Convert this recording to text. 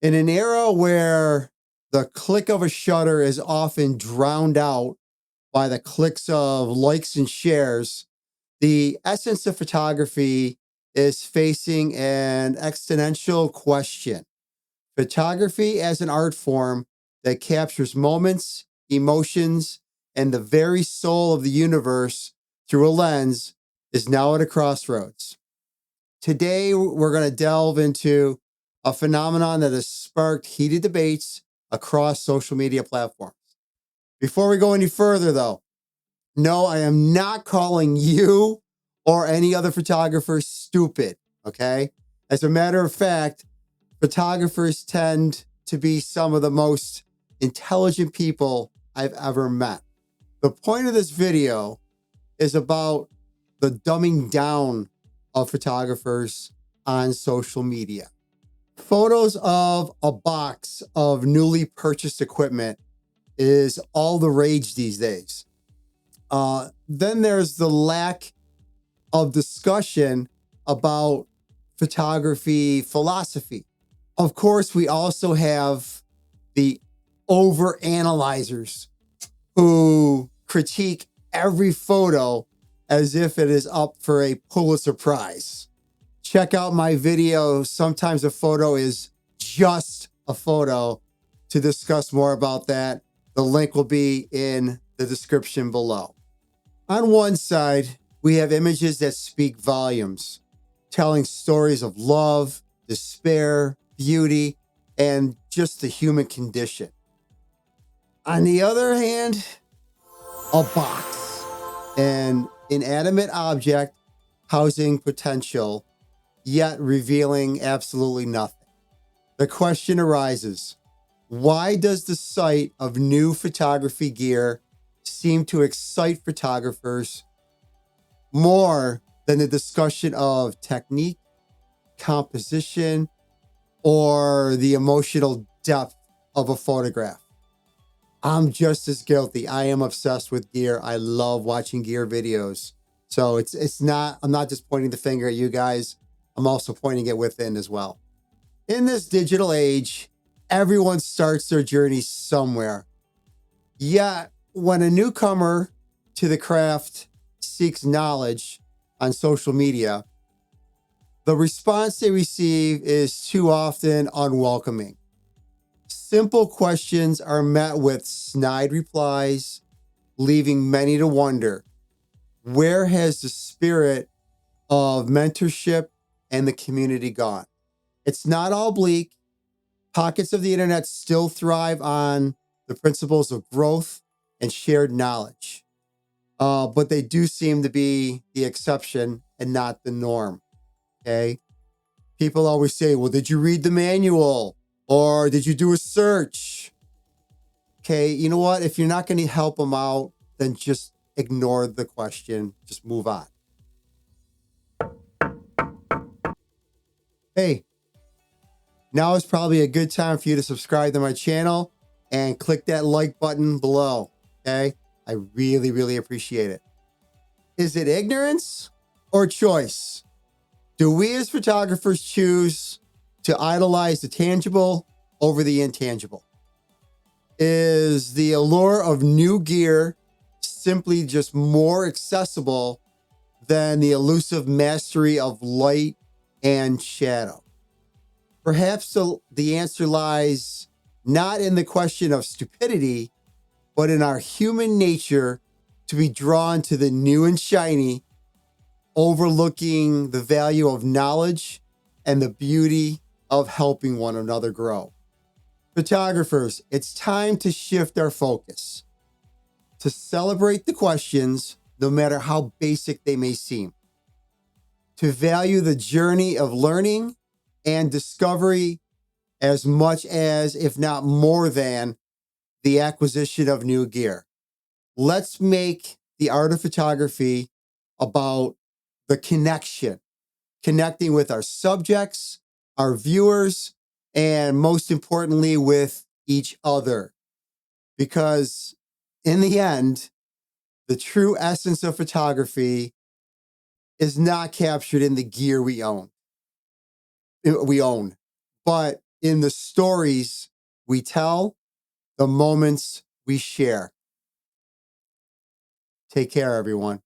In an era where the click of a shutter is often drowned out by the clicks of likes and shares, the essence of photography is facing an existential question. Photography as an art form that captures moments, emotions, and the very soul of the universe through a lens is now at a crossroads. Today, we're going to delve into a phenomenon that has sparked heated debates across social media platforms. Before we go any further, though, no, I am not calling you or any other photographer stupid, okay? As a matter of fact, photographers tend to be some of the most intelligent people I've ever met. The point of this video is about the dumbing down of photographers on social media. Photos of a box of newly purchased equipment is all the rage these days. Then there's the lack of discussion about photography philosophy. Of course, we also have the over-analyzers who critique every photo as if it is up for a Pulitzer Prize. Check out my video, Sometimes a Photo is Just a Photo, to discuss more about that. The link will be in the description below. On one side, we have images that speak volumes, telling stories of love, despair, beauty, and just the human condition. On the other hand, a box, an inanimate object housing potential, yet revealing absolutely nothing. The question arises, why does the sight of new photography gear seem to excite photographers more than the discussion of technique, composition, or the emotional depth of a photograph? I'm just as guilty. I am obsessed with gear. I love watching gear videos. So I'm not just pointing the finger at you guys. I'm also pointing it within as well. In this digital age, everyone starts their journey somewhere. Yet, when a newcomer to the craft seeks knowledge on social media, the response they receive is too often unwelcoming. Simple questions are met with snide replies, leaving many to wonder, where has the spirit of mentorship and the community gone? It's not all bleak. Pockets of the internet still thrive on the principles of growth and shared knowledge. But they do seem to be the exception and not the norm. Okay. People always say, well, did you read the manual? Or did you do a search? Okay. You know what? If you're not going to help them out, then just ignore the question. Just move on. Hey, now is probably a good time for you to subscribe to my channel and click that like button below. Okay. I really, really appreciate it. Is it ignorance or choice? Do we as photographers choose to idolize the tangible over the intangible? Is the allure of new gear simply just more accessible than the elusive mastery of light and shadow? Perhaps the answer lies not in the question of stupidity, but in our human nature to be drawn to the new and shiny, overlooking the value of knowledge and the beauty of helping one another grow. Photographers, it's time to shift our focus, to celebrate the questions, no matter how basic they may seem, to value the journey of learning and discovery as much as, if not more than, the acquisition of new gear. Let's make the art of photography about the connection, connecting with our subjects, our viewers, and most importantly, with each other. Because in the end, the true essence of photography is not captured in the gear we own, but in the stories we tell, the moments we share. Take care, everyone.